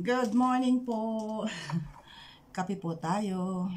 Good morning po. Kape po tayo.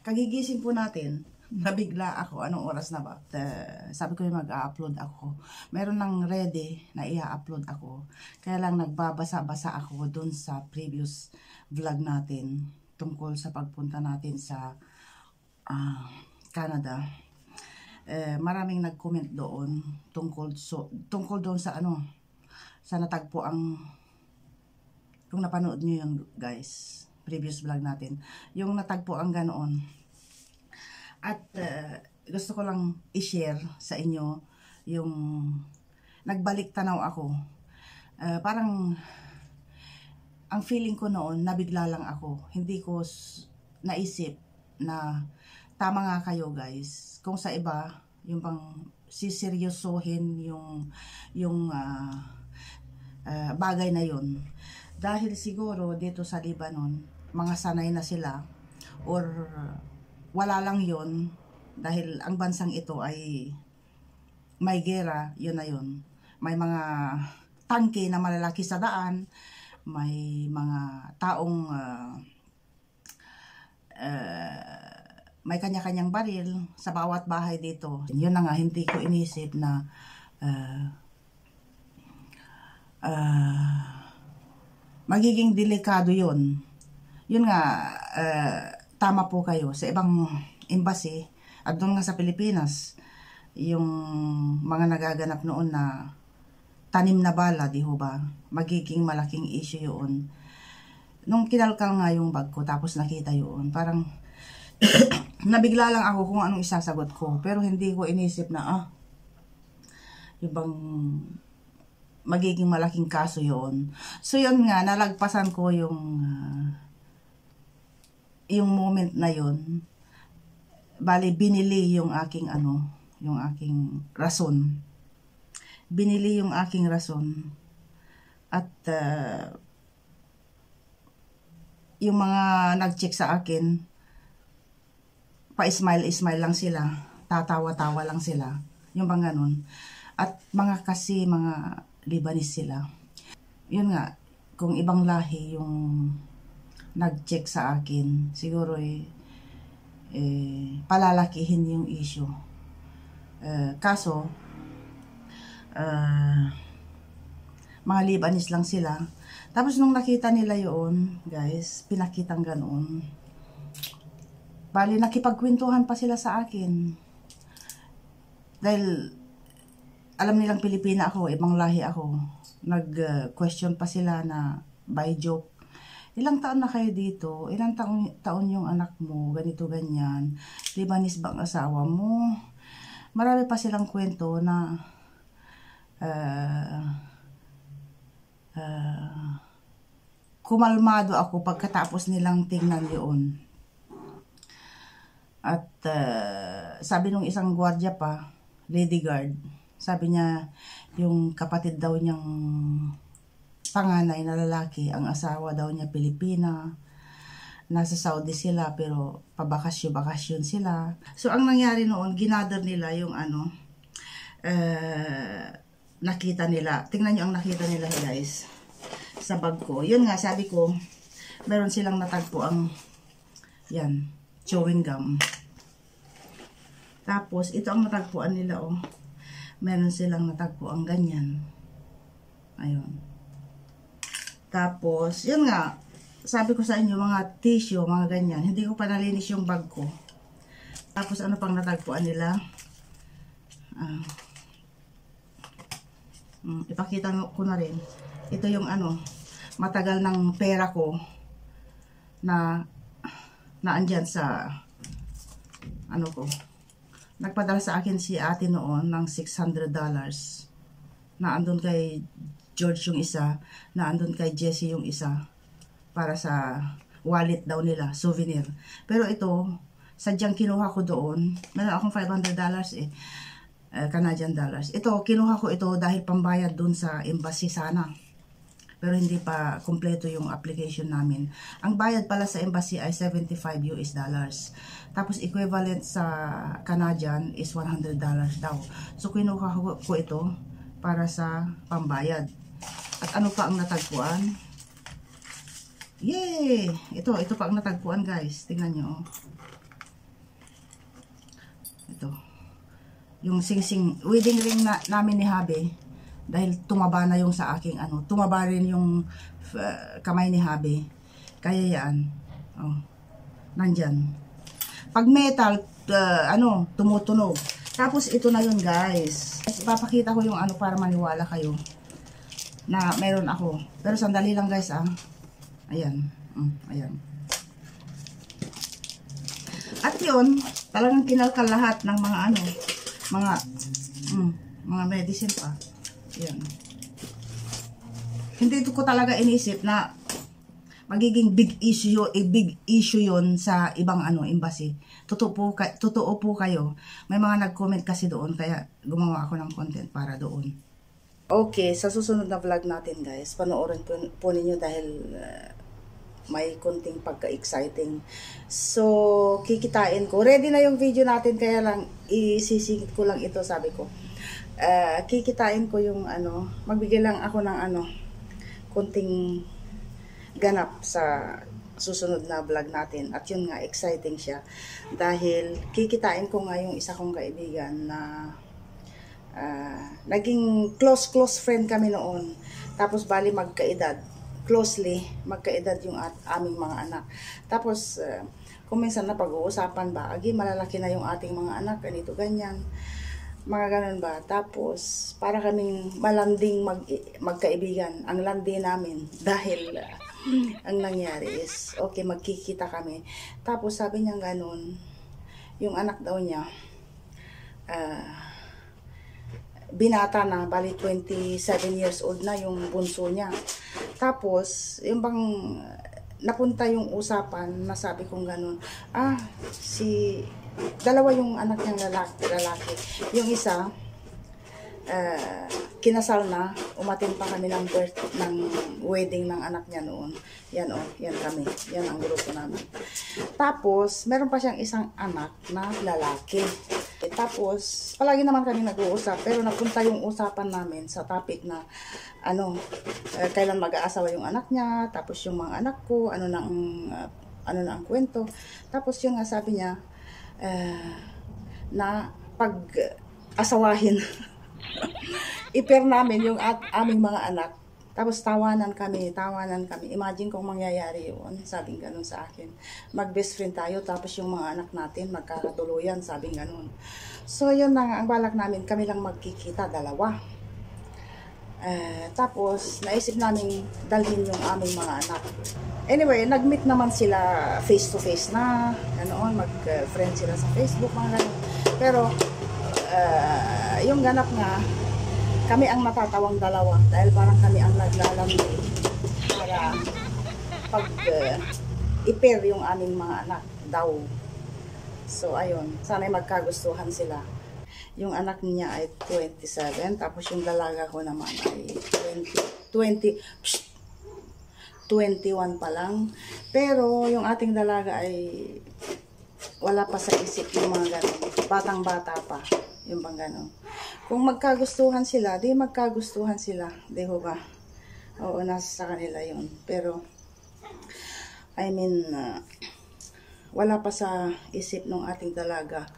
Kagigising po natin. Nabigla ako. Anong oras na ba? Sabi ko yung mag-upload ako. Meron nang ready na i-upload ako. Kaya lang nagbabasa-basa ako dun sa previous vlog natin tungkol sa pagpunta natin sa Canada. Maraming nag-comment doon tungkol doon sa sa natagpo ang, kung napanood nyo yun guys, previous vlog natin, yung natagpo ang ganoon. At gusto ko lang i-share sa inyo yung nagbalik tanaw ako. Parang ang feeling ko noon, nabigla lang ako. Hindi ko naisip na tama nga kayo guys. Kung sa iba, yung pang siseryosohin yung bagay na yun. Dahil siguro dito sa Lebanon, mga sanay na sila or wala lang yun. Dahil ang bansang ito ay may gera, yun na yun. May mga tangke na malalaki sa daan, may mga taong may kanya-kanyang baril sa bawat bahay dito. Yun na nga, hindi ko inisip na magiging delikado yun. Yun nga, tama po kayo. Sa ibang embassy, at doon nga sa Pilipinas, yung mga nagaganap noon na tanim na bala, di ho ba? Magiging malaking issue yun. Nung kinalkal nga yung bag ko, tapos nakita yun, parang nabigla lang ako kung anong isasagot ko. Pero hindi ko inisip na, yung bang magiging malaking kaso yun. So yun nga, nalagpasan ko yung moment na yun. Bali, binili yung aking yung aking rason. Binili yung aking rason. At yung mga nag-check sa akin, pa-smile-smile lang sila. Tatawa-tawa lang sila. Yung bang ganun. At mga Lebanese sila. Yun nga, kung ibang lahi yung nag-check sa akin, siguro palalakihin yung issue. Kaso, mga Lebanese lang sila. Tapos nung nakita nila yun, guys, pinakitang ganoon. Bali, nakipagkwentuhan pa sila sa akin. Dahil alam nilang Pilipina ako, ibang lahi ako. Nag-question pa sila na by joke. Ilang taon na kayo dito? Ilang taon yung anak mo? Ganito, ganyan. Lebanese ba ang asawa mo? Marami pa silang kwento na kumalmado ako pagkatapos nilang tingnan yun. At sabi nung isang gwardiya pa, lady guard, sabi niya, yung kapatid daw niyang panganay na lalaki, ang asawa daw niya Pilipina, nasa Saudi sila, pero pabakasyon sila. So, ang nangyari noon, ginather nila yung nakita nila. Tingnan niyo ang nakita nila, guys, sa bag ko. Yun nga, sabi ko, meron silang natagpo ang, yan, chewing gum. Tapos, ito ang natagpuan nila, meron silang natagpo ang ganyan. Ayun. Tapos, yun nga, sabi ko sa inyo, mga tissue, mga ganyan. Hindi ko pa nalinis yung bag ko. Tapos, ano pang natagpuan nila? Ipakita ko na rin. Ito yung matagal ng pera ko na andyan sa ko. Nagpadala sa akin si ate noon ng $600 na andun kay George yung isa, na andun kay Jessie yung isa, para sa wallet daw nila, souvenir. Pero ito, sadyang kinuha ko doon, meron akong $500 Canadian dollars. Ito, kinuha ko ito dahil pambayad doon sa embassy sana. Pero hindi pa kumpleto yung application namin. Ang bayad pala sa embassy ay $75 US. Tapos equivalent sa Canadian is $100 daw. So kinuha ko ito para sa pambayad. At ano pa ang natagpuan? Yay! Ito pa ang natagpuan, guys. Tingnan nyo. Ito. Yung sing-sing wedding ring namin ni Habi. Dahil tumaba na yung sa aking ano. Tumaba rin yung kamay ni Habi. Kaya yan. Oh. Nandyan. Pag metal, tumutunog. Tapos ito na yun, guys. Ipapakita ko yung ano para maniwala kayo na meron ako. Pero sandali lang, guys, ah. Ayan. Ayan. At yun, talagang kinalkal lahat ng mga mga medicine pa. Ayan. Hindi ko talaga inisip na magiging big issue yun sa ibang embassy. Totoo po kayo. May mga nag-comment kasi doon, kaya gumawa ako ng content para doon. Okay, sa susunod na vlog natin, guys, panoorin po ninyo dahil may konting pagka-exciting. So, kikitain ko. Ready na yung video natin, kaya lang isisingit ko lang ito, sabi ko. Kikitain ko yung magbigay lang ako ng konting ganap sa susunod na vlog natin. At yun nga, exciting siya. Dahil kikitain ko nga yung isa kong kaibigan na naging close friend kami noon. Tapos bali magkaedad. Closely magkaedad yung aming mga anak. Tapos kung minsan na pag-uusapan ba, malalaki na yung ating mga anak, ganito, ganyan. Mga ganun ba. Tapos para kaming malanding magkaibigan. Ang landi namin dahil ang nangyari is, okay, magkikita kami. Tapos sabi niya ganun, yung anak daw niya, binata na, bali 27 years old na yung bunso niya. Tapos, yung bang napunta yung usapan, nasabi kong ganun, dalawa yung anak niyang lalaki. Yung isa, kinasal na, umatin pa kami ng wedding ng anak niya noon. Yan yan kami. Yan ang grupo namin. Tapos, meron pa siyang isang anak na lalaki. Tapos, palagi naman kami nag-uusap, pero napunta yung usapan namin sa topic na, kailan mag-aasawa yung anak niya, tapos yung mga anak ko, ano na ang kwento. Tapos yung sabi niya, na pag-asawahin, i-pair namin yung aming mga anak. Tapos tawanan kami. Imagine kung mangyayari yun. Sabing ganun sa akin. Mag-best friend tayo, tapos yung mga anak natin, magkakatuluyan, sabing ganun. So, yun na ang balak namin. Kami lang magkikita, dalawa. Tapos, naisip namin dalhin yung aming mga anak. Anyway, nag-meet naman sila face-to-face na. Ganoon, mag-friend sila sa Facebook, mga ganun. Pero, yung ganap nga, kami ang natatawang dalawa dahil parang kami ang naglalandi para i-pair yung aming mga anak daw. So ayun, sana'y magkagustuhan sila. Yung anak niya ay 27, tapos yung dalaga ko naman ay 21 pa lang. Pero yung ating dalaga ay wala pa sa isip yung mga ganun. Batang-bata pa. Yung bang gano'n. Kung magkagustuhan sila, di magkagustuhan sila. Di ho ba? Oo, nasa sa kanila yun. Pero, I mean, wala pa sa isip ng ating dalaga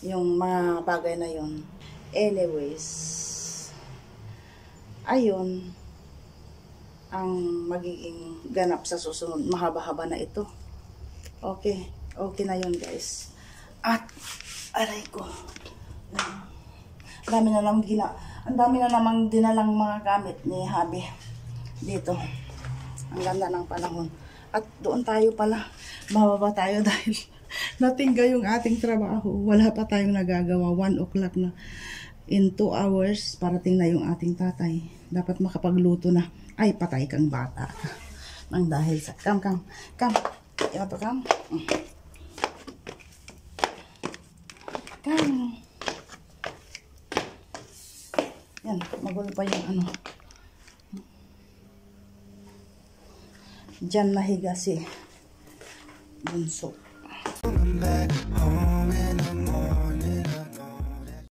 yung mga bagay na yun. Anyways, ayun ang magiging ganap sa susunod. Mahaba-haba na ito. Okay. Okay na yun, guys. At, aray ko. Ang dami na namang dinalang mga gamit ni Habi dito. Ang ganda ng panahon. At doon tayo pala, bababa tayo dahil natingga yung ating trabaho. Wala pa tayong nagagawa. 1 o'clock na. In 2 hours, parating na yung ating tatay. Dapat makapagluto na. Ay, patay kang bata. Nang dahil sa... Come. Yato, come. Come. Yan, magulo pa yung Diyan nahiga si bunso.